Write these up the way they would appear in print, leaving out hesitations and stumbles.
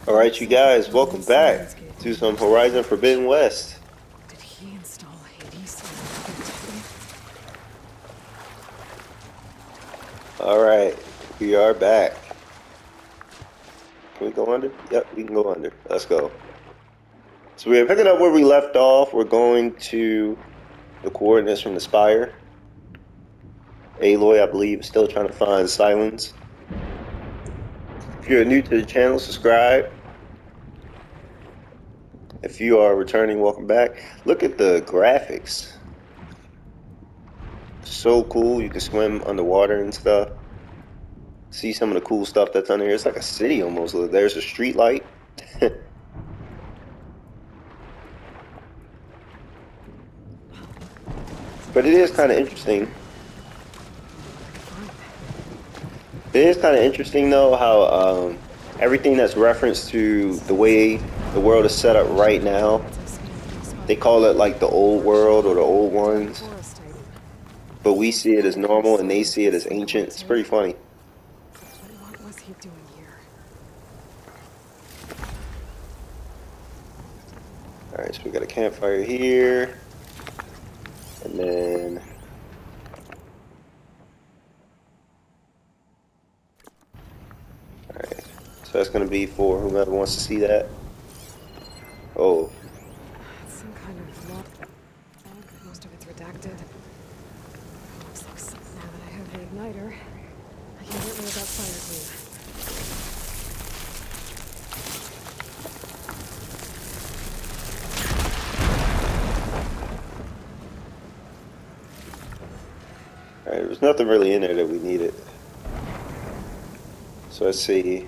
Alright, you guys, welcome back to some Horizon Forbidden West. Did he install Hades? Alright, we are back. Can we go under? Yep, we can go under. Let's go. So we're picking up where we left off. We're going to the coordinates from the Spire. Aloy, I believe, is still trying to find Silence. If you're new to the channel, subscribe. If you are returning, welcome back. Look at the graphics. So cool. You can swim underwater and stuff. See some of the cool stuff that's under here. It's like a city almost. There's a street light. But it is kind of interesting. It is kind of interesting though how everything that's referenced to the way the world is set up right now, they call it like the old world or the old ones, but we see it as normal and they see it as ancient. It's pretty funny. What was he doing here? Alright, so we got a campfire here, and then alright, so that's gonna be for whomever wants to see that. Oh, It's some kind of log. Most of it's redacted. Looks like now that I have the igniter, I can get rid of that fire glue. alright, there was nothing really in there that we needed. So let's see.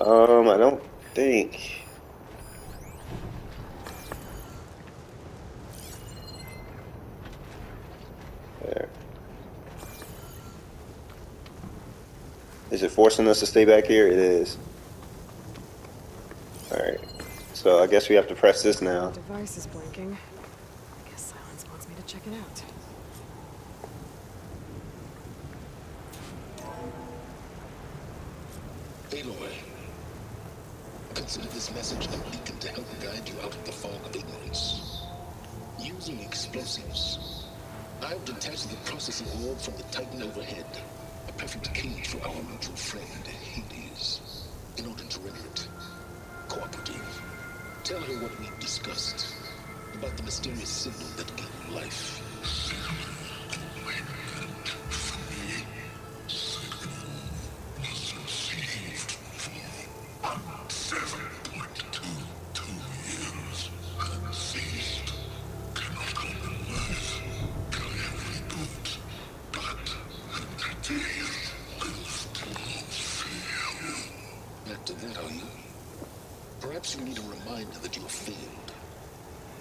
I don't think. There. Is it forcing us to stay back here? It is. Alright. So I guess we have to press this now. The device is blinking. I guess Silence wants me to check it out. Aloy, consider this message a beacon to help guide you out of the fog of ignorance. Using explosives, I've detached the processing orb from the Titan overhead, a perfect cage for our mutual friend, Hades, in order to render it cooperative. Tell her what we've discussed about the mysterious signal that gave you life. Back to that, are you? Perhaps you need a reminder that you have failed.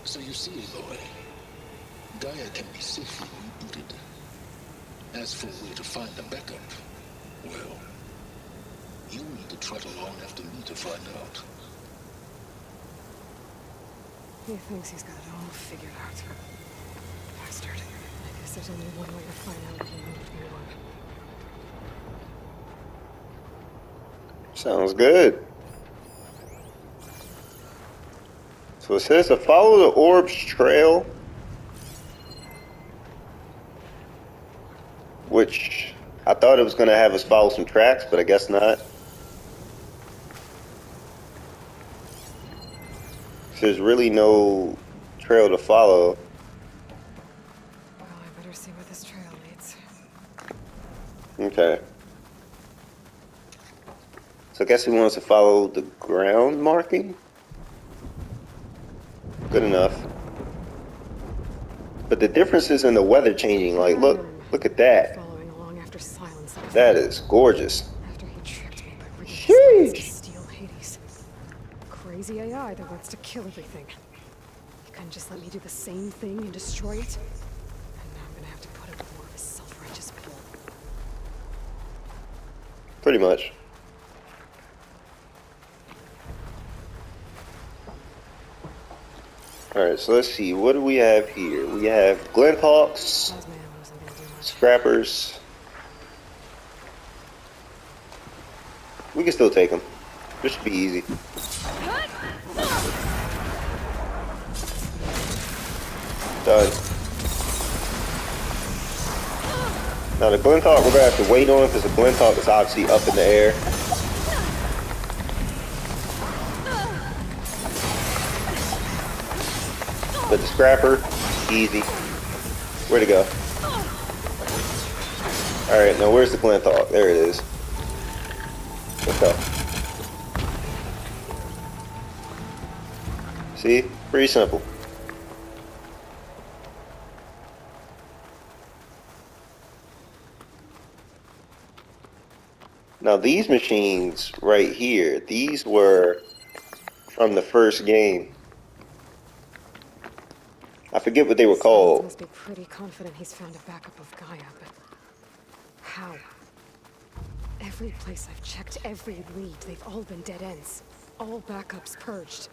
So you see, Aloy, Gaia can be safely rebooted. As for where to find a backup, well, you need to trot along after me to find out. He thinks he's got it all figured out. Bastard. I guess there's only one way to find out what he needs me on. Sounds good. So it says to follow the orb's trail, which I thought it was going to have us follow some tracks, but I guess not. There's really no trail to follow. Well, I better see where this trail leads. Okay. So I guess he wants to follow the ground marking. Good enough. But the difference is in the weather changing. Like, look at that. Following along after Silence. That is gorgeous. After he tricked me by bringing Sheesh. Silence to steal Hades. Crazy AI that wants to kill everything. He couldn't just let me do the same thing and destroy it. And now I'm gonna have to put up more of his self-righteous bull. Pretty much. Alright, so let's see. What do we have here? We have Glenhawks, Plasma ammo isn't gonna do much. Scrappers, We can still take them. This should be easy. Done. Now the Glinthawk we're gonna have to wait on because the Glinthawk is obviously up in the air. But the Scrapper, easy. Where'd it go? Alright, now where's the Glinthawk? There it is. Let's go. See? Pretty simple. Now these machines right here, these were from the first game. I forget what they were Silence called. must be pretty confident he's found a backup of Gaia, but how? Every place I've checked, every lead, they've all been dead ends. All backups purged.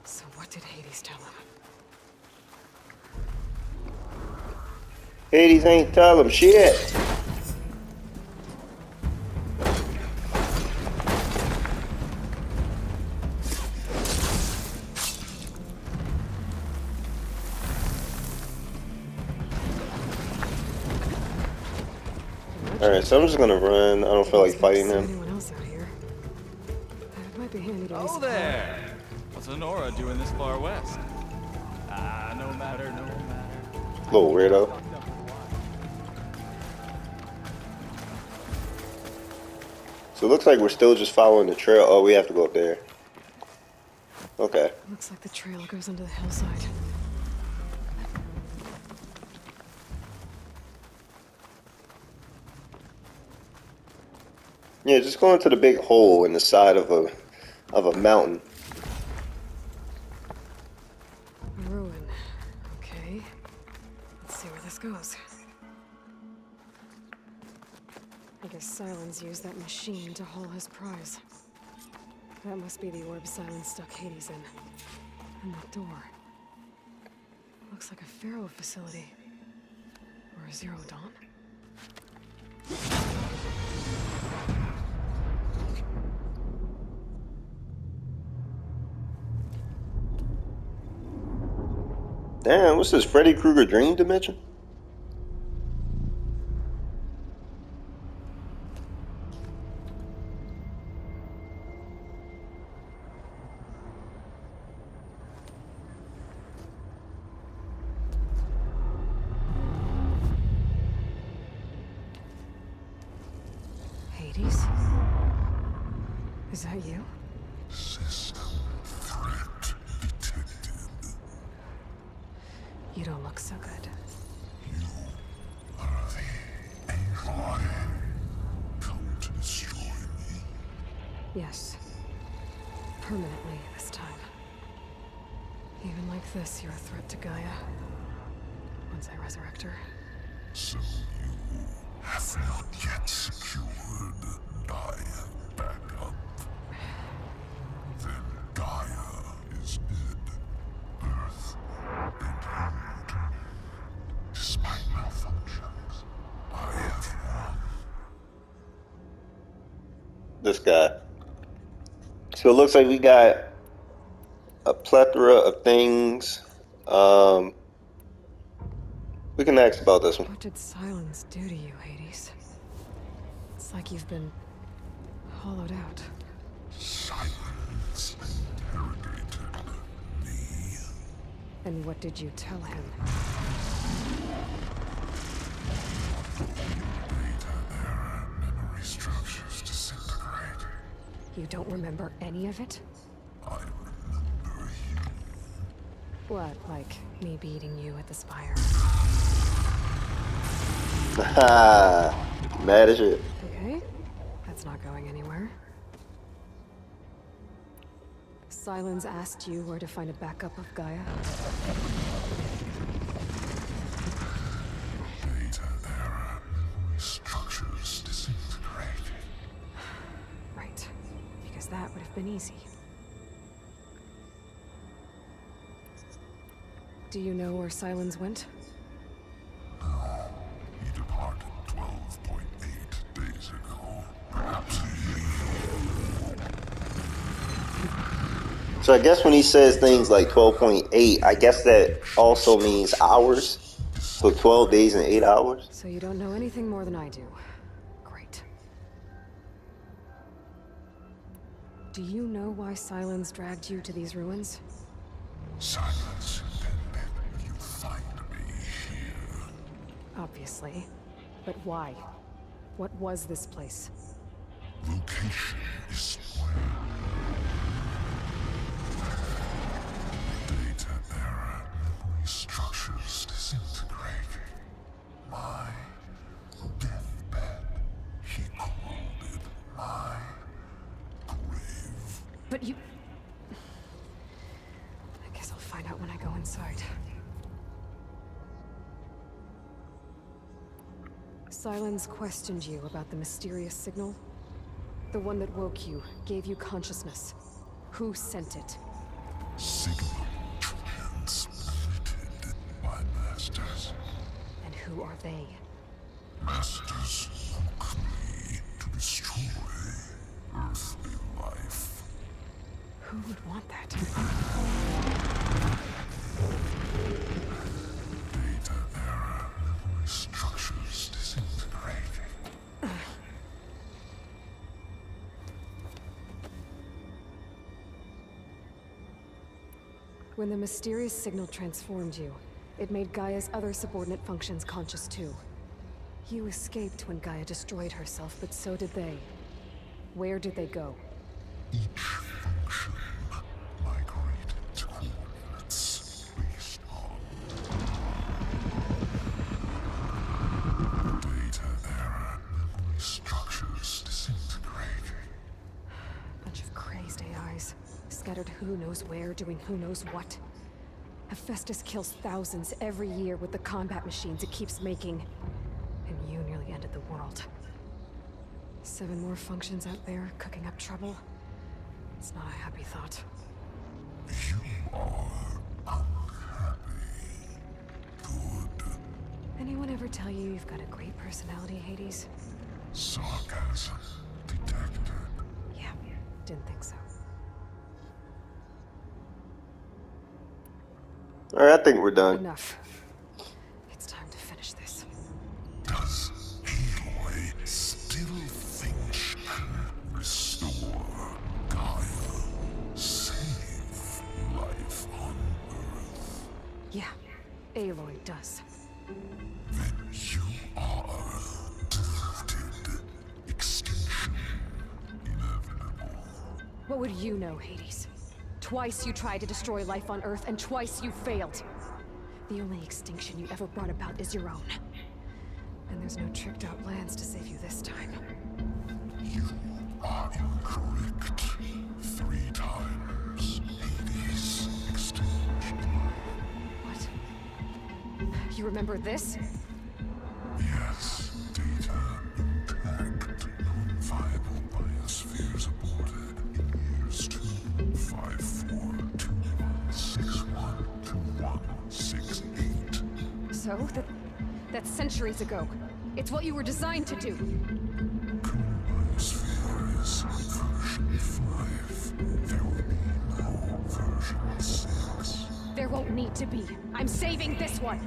So what did Hades tell him? Hades ain't tell them shit. Alright, so I'm just gonna run. I don't feel like fighting him. Anyone else out here? It might be handy to Oh there! What's Honora doing this far west? Ah, no matter, no matter. Little weirdo. So it looks like we're still just following the trail. Oh, we have to go up there. Okay. Looks like the trail goes under the hillside. Yeah, just go into the big hole in the side of a mountain. A ruin. Okay. Let's see where this goes. I guess Silence used that machine to haul his prize. That must be the orb Silence stuck Hades in. And that door. Looks like a Pharaoh facility. Or a Zero Dawn. Damn, what's this, Freddy Krueger Dream Dimension? Hades? Is that you? System threat detected. You don't look so good. You are the AI come to destroy me. Yes. Permanently this time. Even like this, you're a threat to Gaia. Once I resurrect her. So you have not yet secured Gaia back up. Then Gaia is dead. Earth and Horde. Despite malfunctions, I have won. This guy. So it looks like we got a plethora of things. We can ask about this one. What did Silence do to you, Hades? It's like you've been hollowed out. Silence interrogated me. And what did you tell him? Data error, memory structures disintegrate. You don't remember any of it? I remember you. What, like me beating you at the spire? Haha, mad as shit. Okay, that's not going anywhere. Silence asked you where to find a backup of Gaia. Data error, memory structures disintegrate. Right, because that would have been easy. Do you know where Silence went? He departed 12.8 days ago. Perhaps he So I guess when he says things like 12.8, I guess that also means hours. So 12 days and 8 hours. So you don't know anything more than I do. Great. Do you know why Silence dragged you to these ruins? Silence intended you find me here. Obviously. But why? What was this place? Location is where data era memory structures disintegrate. My deathbed, he called it my grave. But you... I guess I'll find out when I go inside. Silence questioned you about the mysterious signal? The one that woke you, gave you consciousness. Who sent it? Signal transmitted by masters. And who are they? Masters who create to destroy earthly life. Who would want that? Data era memory structures disintegrating. When the mysterious signal transformed you, it made Gaia's other subordinate functions conscious too. You escaped when Gaia destroyed herself, but so did they. Where did they go? Each function migrated to coordinates based on data era memory structures disintegrating. Bunch of crazed AIs, scattered who knows where, doing who knows what. Hephaestus kills thousands every year with the combat machines it keeps making. And you nearly ended the world. 7 more functions out there, cooking up trouble. It's not a happy thought. You are unhappy. Good. Anyone ever tell you you've got a great personality, Hades? Sarcasm detected. Yeah, didn't think so. All right, I think we're done. Enough. It's time to finish this. Does Aloy still think she can restore Gaia? Save life on Earth? Yeah, Aloy does. Then you are deluded. Extinction inevitable. What would you know, Hades? Twice you tried to destroy life on Earth, and twice you failed. The only extinction you ever brought about is your own. And there's no tricked-out plans to save you this time. You are incorrect. 3 times Hades extinct. What? You remember this? Yes, data intact, non-viable biospheres aborted in years 25421612168. So? That's centuries ago. It's what you were designed to do. Current biosphere is version 5. There will be no version 6. There won't need to be. I'm saving this one.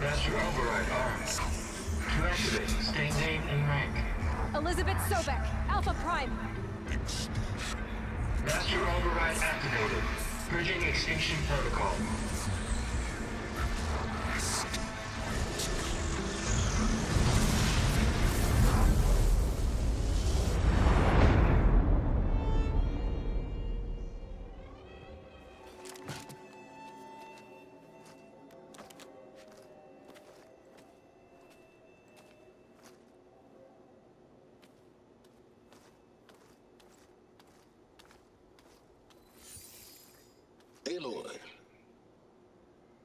Master override arms. To activate, stay name and rank. Elizabeth Sobek, Alpha Prime. Master override activated. Purging extinction protocol. Aloy,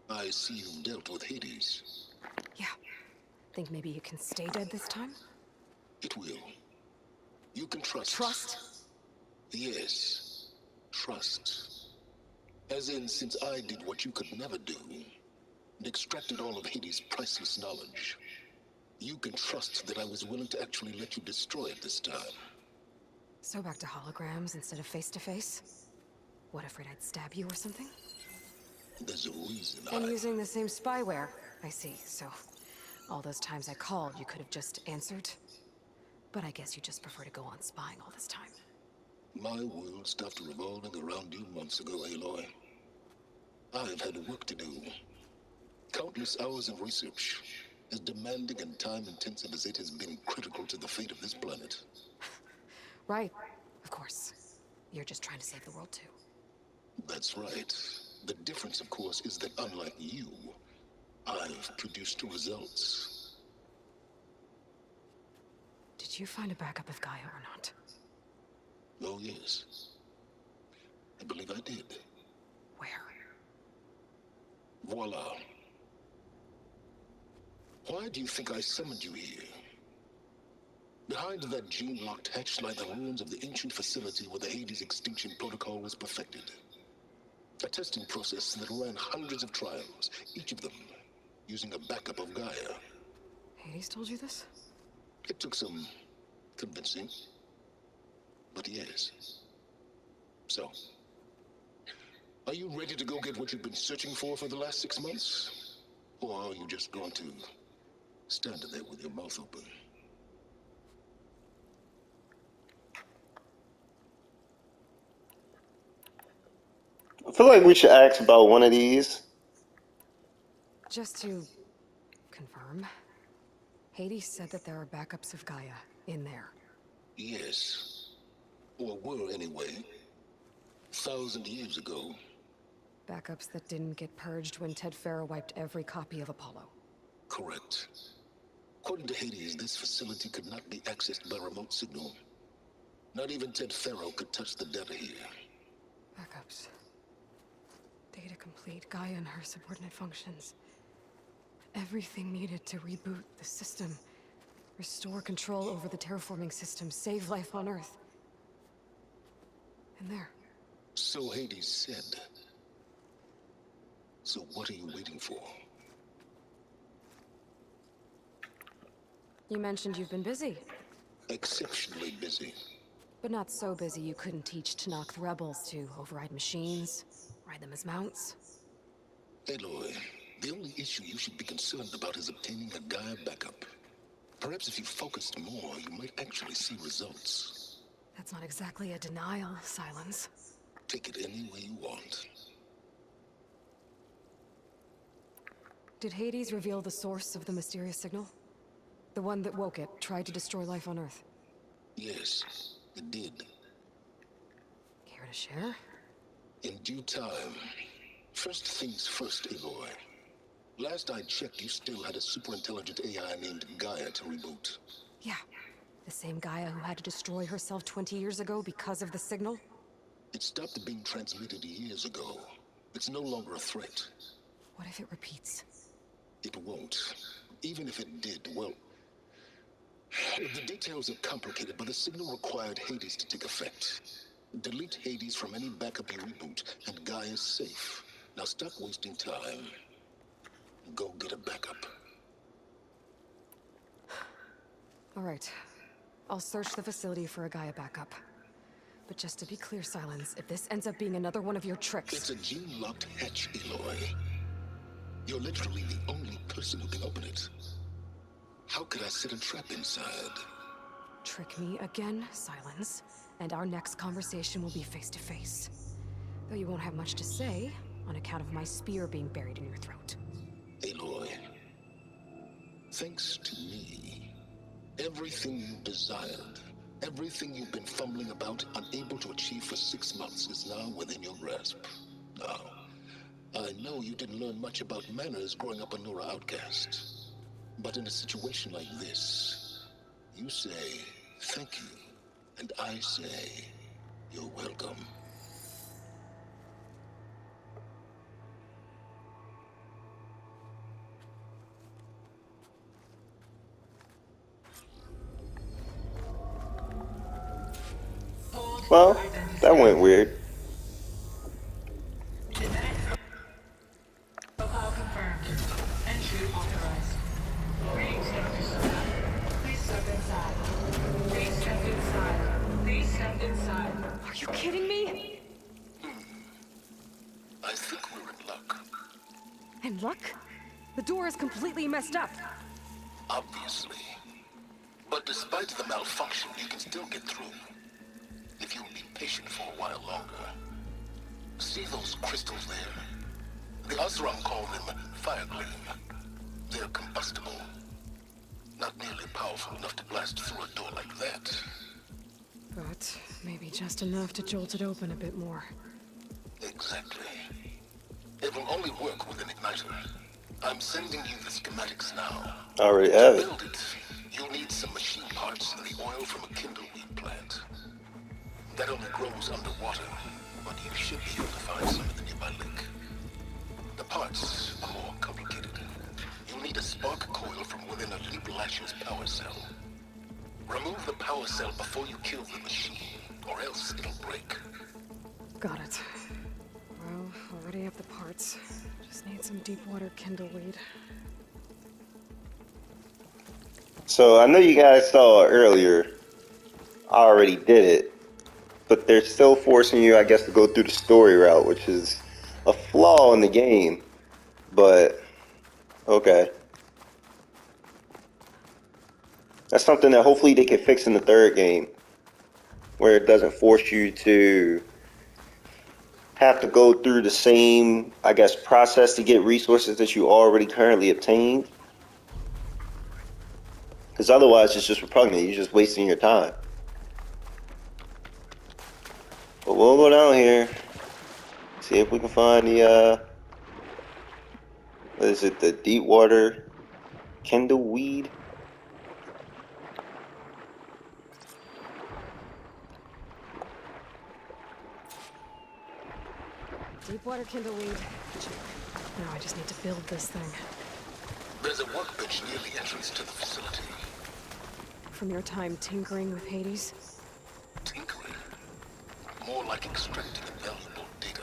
I see you dealt with Hades. Yeah. Think maybe you can stay dead this time? It will. You can trust. Trust? Yes. Trust. As in, since I did what you could never do, and extracted all of Hades' priceless knowledge, You can trust that I was willing to actually let you destroy it this time. So back to holograms instead of face-to-face? What, afraid I'd stab you or something? There's a reason And I... using the same spyware. I see, so... all those times I called, you could have just answered? But I guess you just prefer to go on spying all this time. My world stopped revolving around you months ago, Aloy. I've had work to do. Countless hours of research, as demanding and time-intensive as it has been critical to the fate of this planet. Right, of course. You're just trying to save the world too. That's right. The difference, of course, is that unlike you, I've produced results. Did you find a backup of Gaia or not? Oh, yes. I believe I did. Where? Voila. Why do you think I summoned you here? Behind that gene-locked hatch lie the ruins of the ancient facility where the Hades extinction protocol was perfected. A testing process that ran hundreds of trials, each of them using a backup of Gaia. Hades told you this? It took some convincing, but yes. So, are you ready to go get what you've been searching for the last 6 months? Or are you just going to stand there with your mouth open? I feel like we should ask about one of these. Just to confirm, Hades said that there are backups of Gaia in there. Yes. Or were anyway. 1,000 years ago. Backups that didn't get purged when Ted Farrow wiped every copy of Apollo. Correct. According to Hades, this facility could not be accessed by remote signal. Not even Ted Farrow could touch the data here. Backups. Data complete, Gaia and her subordinate functions. Everything needed to reboot the system. Restore control over the terraforming system, save life on Earth. And there. So Hades said. So what are you waiting for? You mentioned you've been busy. Exceptionally busy. But not so busy you couldn't teach Tanakh the rebels to override machines, ride them as mounts. Aloy, the only issue you should be concerned about is obtaining a Gaia backup. Perhaps if you focused more, you might actually see results. That's not exactly a denial, Silence. Take it any way you want. Did Hades reveal the source of the mysterious signal? The one that woke it, tried to destroy life on Earth? Yes, it did. Care to share? In due time. First things first, Aloy. Last I checked, you still had a super-intelligent AI named Gaia to reboot. Yeah. The same Gaia who had to destroy herself 20 years ago because of the signal? It stopped being transmitted years ago. It's no longer a threat. What if it repeats? It won't. Even if it did, well... The details are complicated, but the signal required Hades to take effect. Delete Hades from any backup you reboot, and Gaia's safe. Now stop wasting time. Go get a backup. All right. I'll search the facility for a Gaia backup. But just to be clear, Silence, if this ends up being another one of your tricks... It's a gene-locked hatch, Aloy. You're literally the only person who can open it. How could I set a trap inside? Trick me again, Silence, and our next conversation will be face-to-face. Though you won't have much to say, on account of my spear being buried in your throat. Aloy, thanks to me, everything you desired, everything you've been fumbling about, unable to achieve for 6 months, is now within your grasp. Now, I know you didn't learn much about manners growing up a Nora outcast. But in a situation like this, you say, thank you, and I say, you're welcome. Well, that went weird. Profile confirmed. Entry authorized. Greetings, Doctor. luck? The door is completely messed up. Obviously. But despite the malfunction, you can still get through. If you'll be patient for a while longer. See those crystals there? The Osram call them fire gleam. They're combustible. Not nearly powerful enough to blast through a door like that. But maybe just enough to jolt it open a bit more. Exactly. It will only work with an igniter. I'm sending you the schematics now. I already have To it. build it, you'll need some machine parts and the oil from a kindleweed plant. That only grows underwater, but you should be able to find some in the nearby lake. The parts are more complicated. You'll need a spark coil from within a Leap Lasher's power cell. Remove the power cell before you kill the machine, or else it'll break. Got it. Well, already have the parts. Just need some deep water kindleweed. So I know you guys saw earlier, I already did it, but they're still forcing you, I guess, to go through the story route, which is a flaw in the game, but okay. That's something that hopefully they can fix in the third game, where it doesn't force you to have to go through the same, I guess, process to get resources that you already currently obtained. Because otherwise it's just repugnant, you're just wasting your time. But we'll go down here, see if we can find the, what is it, the deep water kindleweed? Deep water kindleweed. Check. Now I just need to build this thing. There's a workbench near the entrance to the facility. From your time tinkering with Hades? Tinkering. More like extracting valuable data.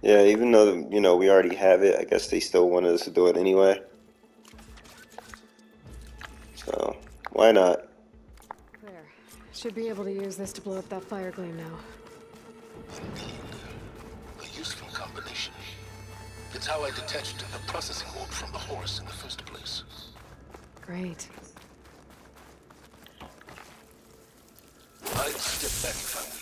Yeah, even though, you know, we already have it, I guess they still wanted us to do it anyway. So, why not? There. Should be able to use this to blow up that fire gleam now. Indeed. A useful combination. It's how I detached the processing orb from the horse in the first place. Great. I'd step back if I were you.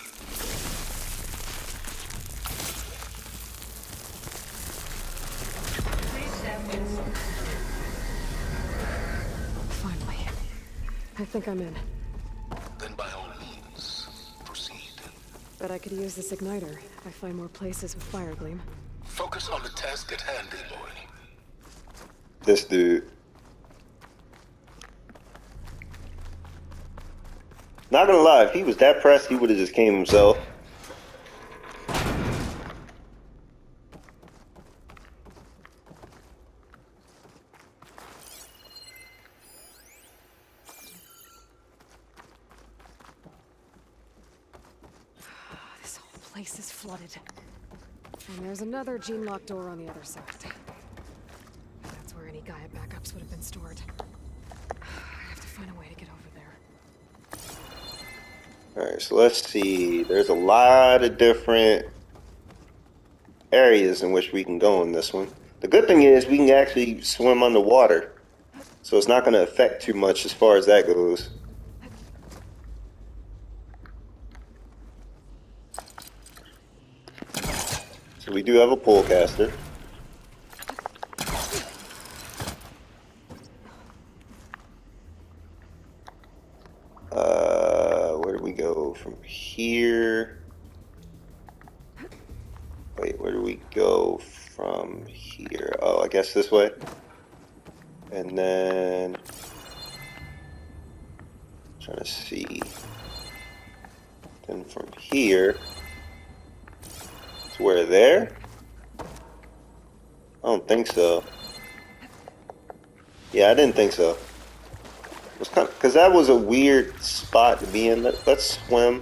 Finally. I think I'm in. Then by all means, proceed. Bet I could use this igniter if I find more places with fire gleam. Focus on the task at hand, Aloy. This dude. Not gonna lie, if he was that pressed, he would have just came himself. This whole place is flooded. And there's another gene-locked door on the other side. That's where any Gaia backups would have been stored. I have to find a way to get over there. Alright, so let's see. There's a lot of different areas in which we can go in this one. The good thing is we can actually swim underwater. So it's not going to affect too much as far as that goes. So we do have a pole caster. Where do we go from here? Wait, where do we go from here? Oh, I guess this way. And then trying to see. Then from here to where there? I don't think so. Yeah, I didn't think so. It was kind of, because that was a weird spot to be in. Let's swim.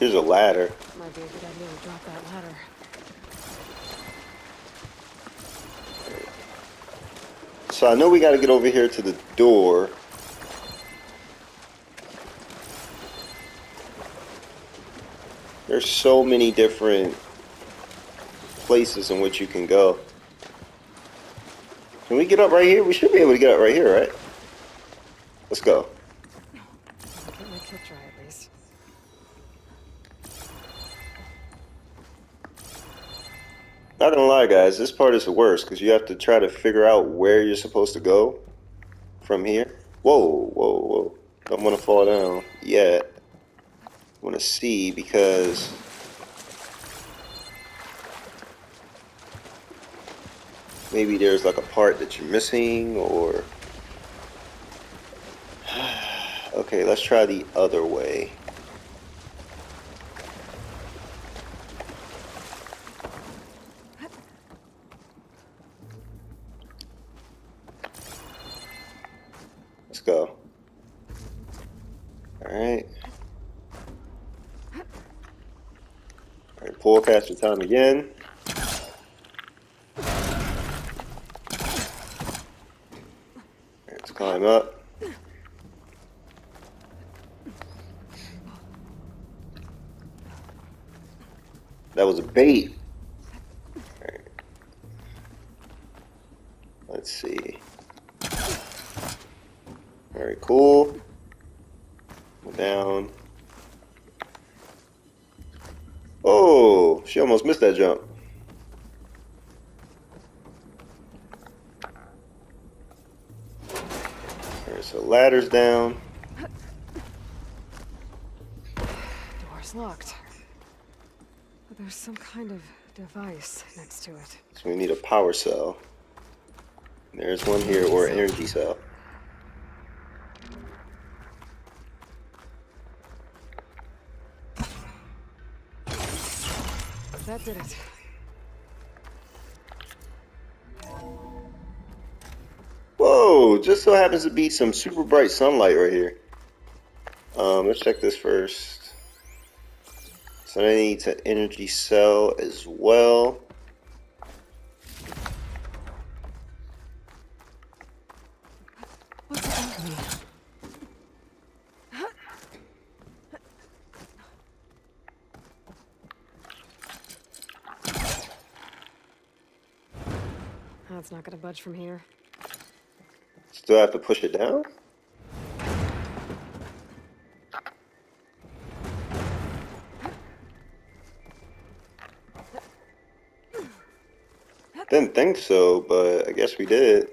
Here's a ladder. Might be a good idea to drop that ladder. So I know we got to get over here to the door. There's so many different places in which you can go. Can we get up right here? We should be able to get up right here, right? Let's go. Get my kit dry at least. Not gonna lie, guys, this part is the worst because you have to try to figure out where you're supposed to go from here. Whoa, whoa, whoa. Don't want to fall down yet. I want to see because maybe there's like a part that you're missing or... Okay, let's try the other way. Let's go. Alright. Alright, pull caster time again. Let's climb up. That was a bait. Alright. Let's see. Very cool. Go down. Oh, she almost missed that jump. Alright, so ladder's down. Door's locked. But there's some kind of device next to it. So we need a power cell. There's one here, or an energy cell. That did it. Whoa, just so happens to be some super bright sunlight right here. Let's check this first. So I need an energy cell as well. What's it doing to me? That's not gonna budge from here. Still have to push it down? Didn't think so, but I guess we did.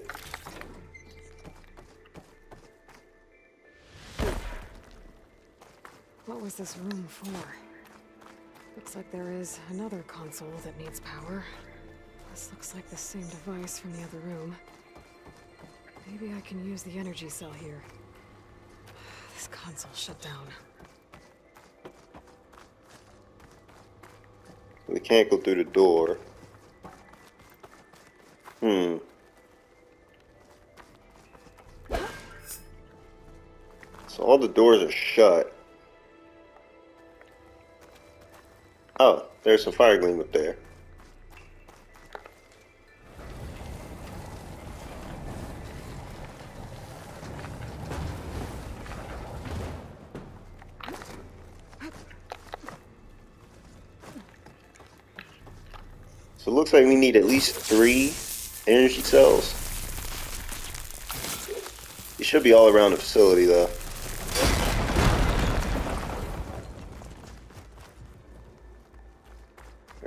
What was this room for? Looks like there is another console that needs power. This looks like the same device from the other room. Maybe I can use the energy cell here. This console shut down. We can't go through the door. So all the doors are shut. Oh, there's some fire gleam up there. So it looks like we need at least 3 energy cells. It should be all around the facility though.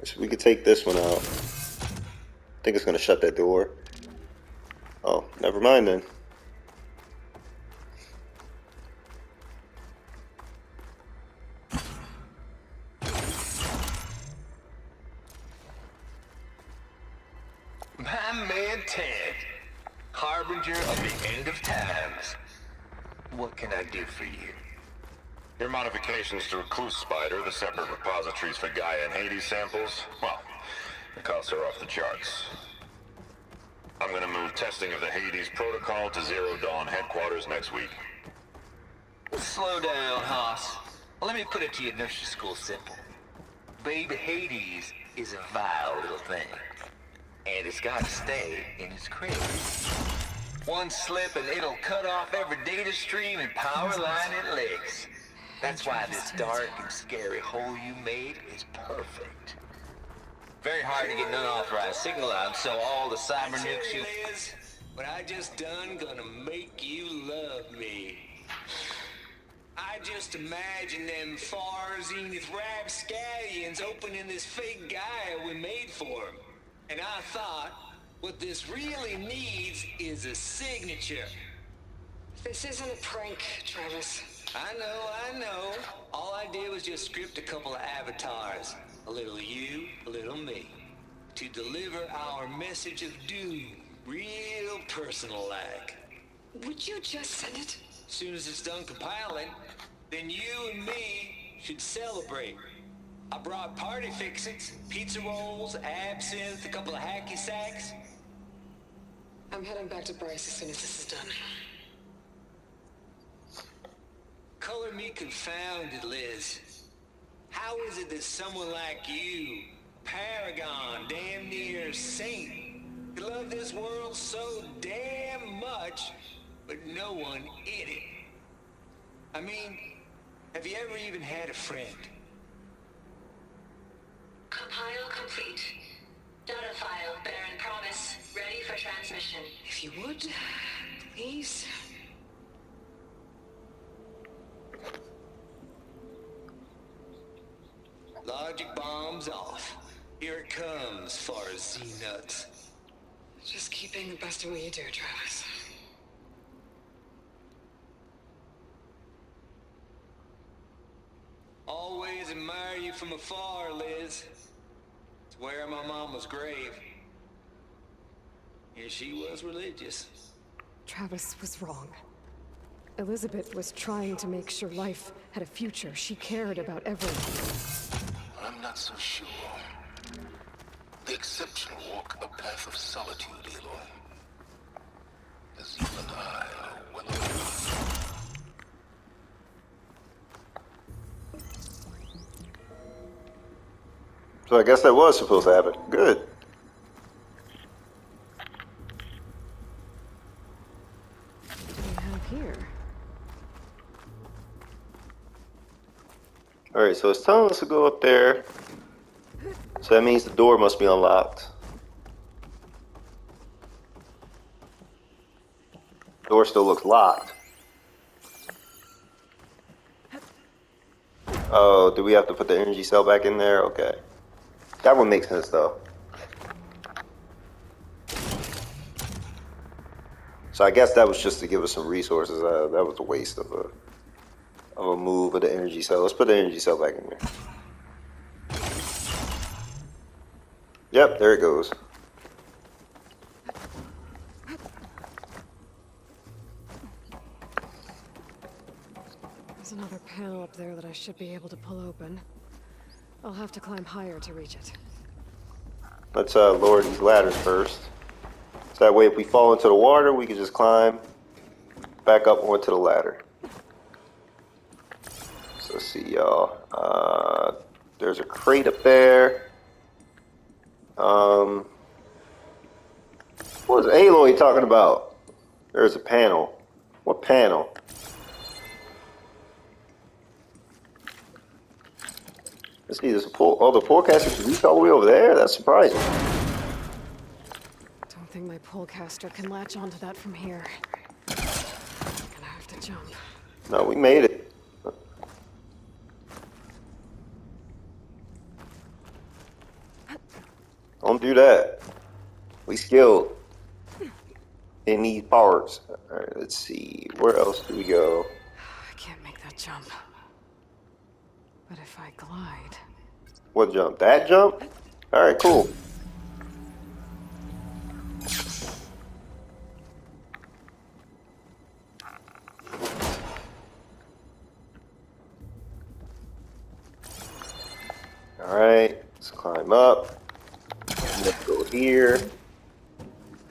So we could take this one out. I think it's gonna shut that door. Oh, never mind then. My man Ted, harbinger of the end of times. What can I do for you? Your modifications to Recluse Spider, the separate repositories for Gaia and Hades samples, well, the costs are off the charts. I'm gonna move testing of the Hades protocol to Zero Dawn headquarters next week. Slow down, Haas. Well, let me put it to you nursery school simple. Baby Hades is a vile little thing. And it's got to stay in its crib. One slip and it'll cut off every data stream and power line it legs. That's why this dark and scary hole you made is perfect. Very hard to get an unauthorized signal out, so all the cyber nukes you... Liz, what I just done gonna make you love me. I just imagine them far zenith rapscallions opening this fake Gaia we made for him. And I thought, what this really needs is a signature. This isn't a prank, Travis. I know. All I did was just script a couple of avatars. A little you, a little me. To deliver our message of doom, real personal-like. Would you just send it? As soon as it's done compiling, then you and me should celebrate. I brought party fixings, pizza rolls, absinthe, a couple of hacky sacks. I'm heading back to Bryce as soon as this is done. Color me confounded, Liz. How is it that someone like you, paragon, damn near saint, could love this world so damn much, but no one in it? I mean, have you ever even had a friend? Compile complete. Data file, Baron Promise, ready for transmission. If you would, please. Logic bombs off. Here it comes, far as Z-nuts. Just keep being the best at what you do, Travis. Always admire you from afar, Liz. It's where my mama's grave. And she was religious. Travis was wrong. Elizabeth was trying to make sure life had a future. She cared about everyone. I'm not so sure. The exception walk the path of solitude, Aloy. As you and I are well aware. So I guess that was supposed to happen. Good. What do we have here? Alright, so it's telling us to go up there. So that means the door must be unlocked. Door still looks locked. Oh, do we have to put the energy cell back in there? Okay. That one makes sense though. So I guess that was just to give us some resources. That was a waste of a move of the energy cell. Let's put the energy cell back in there. Yep, there it goes. There's another panel up there that I should be able to pull open. I'll have to climb higher to reach it. Let's lower these ladders first. So that way if we fall into the water, we can just climb back up onto the ladder. So let's see, y'all. There's a crate up there. What is Aloy talking about? There's a panel. What panel? Let's see, there's a pull. Oh, the forecaster can reach all the way over there? That's surprising. Don't think my pullcaster can latch onto that from here. Gonna have to jump. No, we made it. Don't do that. We skilled in these parts. Alright, let's see. Where else do we go? I can't make that jump. But if I glide... What jump? That jump? Alright, cool. Alright, let's climb up. Let's go here.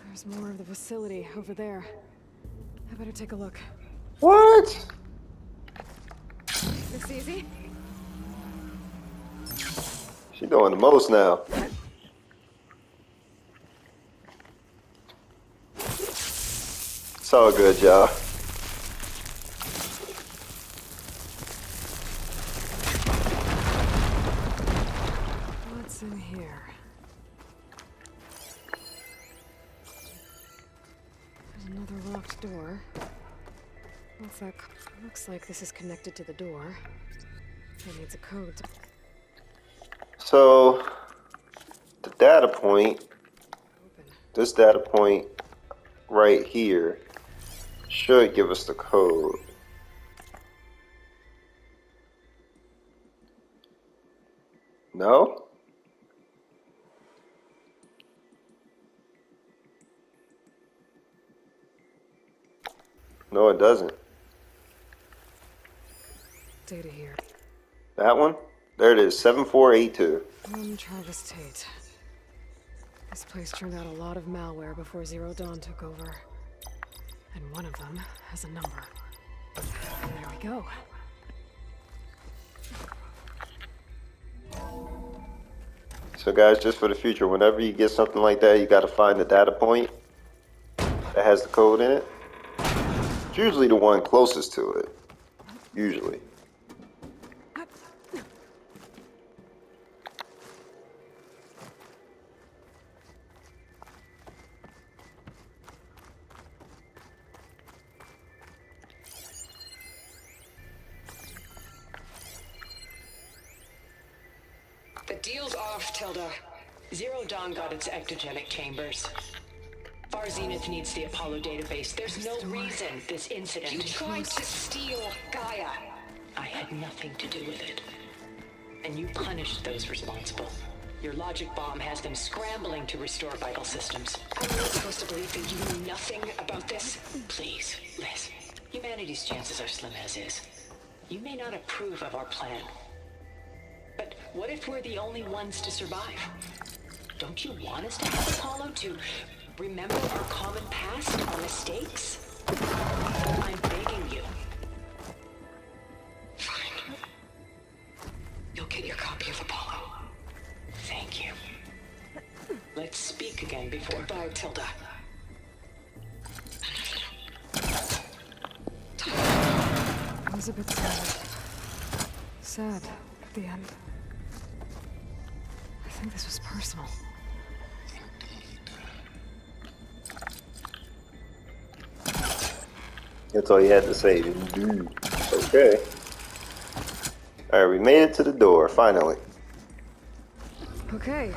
There's more of the facility over there. I better take a look. What? This easy? She's doing the most now. It's all good, y'all. What's in here? There's another locked door. What's that? Looks like this is connected to the door. It needs a code to... So, the data point, open. this data point right here, should give us the code. No? No, it doesn't. Data here. That one? There it is, 7482. Travis Tate. This place turned out a lot of malware before Zero Dawn took over. And one of them has a number. And there we go. So guys, just for the future, whenever you get something like that, you gotta find the data point that has the code in it. It's usually the one closest to it. Usually. The deal's off, Tilda. Zero Dawn got its ectogenic chambers. Far Zenith needs the Apollo database. There's no reason this incident... You tried to steal Gaia. I had nothing to do with it. And you punished those responsible. Your logic bomb has them scrambling to restore vital systems. I'm not supposed to believe that you knew nothing about this? Please, Liz. Humanity's chances are slim as is. You may not approve of our plan. But what if we're the only ones to survive? Don't you want us to have Apollo to remember our common past, our mistakes? I'm begging you. Fine. You'll get your copy of Apollo. Thank you. Let's speak again before... Goodbye, Tilda. It was a bit sad. Sad at the end. I think this was personal. That's all he had to say. Dude. Okay. Alright, we made it to the door, finally. Okay.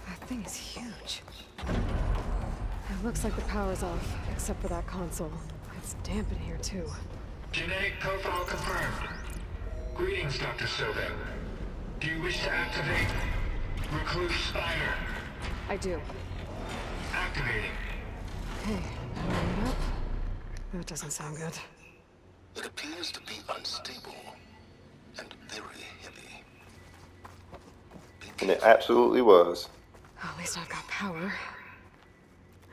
That thing is huge. It looks like the power's off, except for that console. It's damp in here, too. Genetic profile confirmed. Greetings, Dr. Sobek. Do you wish to activate Recluse Spider? I do. Activating. Hey, warming up? That doesn't sound good. It appears to be unstable and very heavy. And it absolutely was. At least I've got power.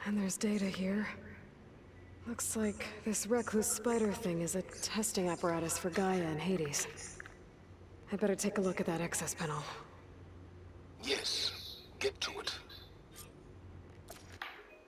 And there's data here. Looks like this recluse spider thing is a testing apparatus for Gaia and Hades. I better take a look at that access panel. Yes, get to it.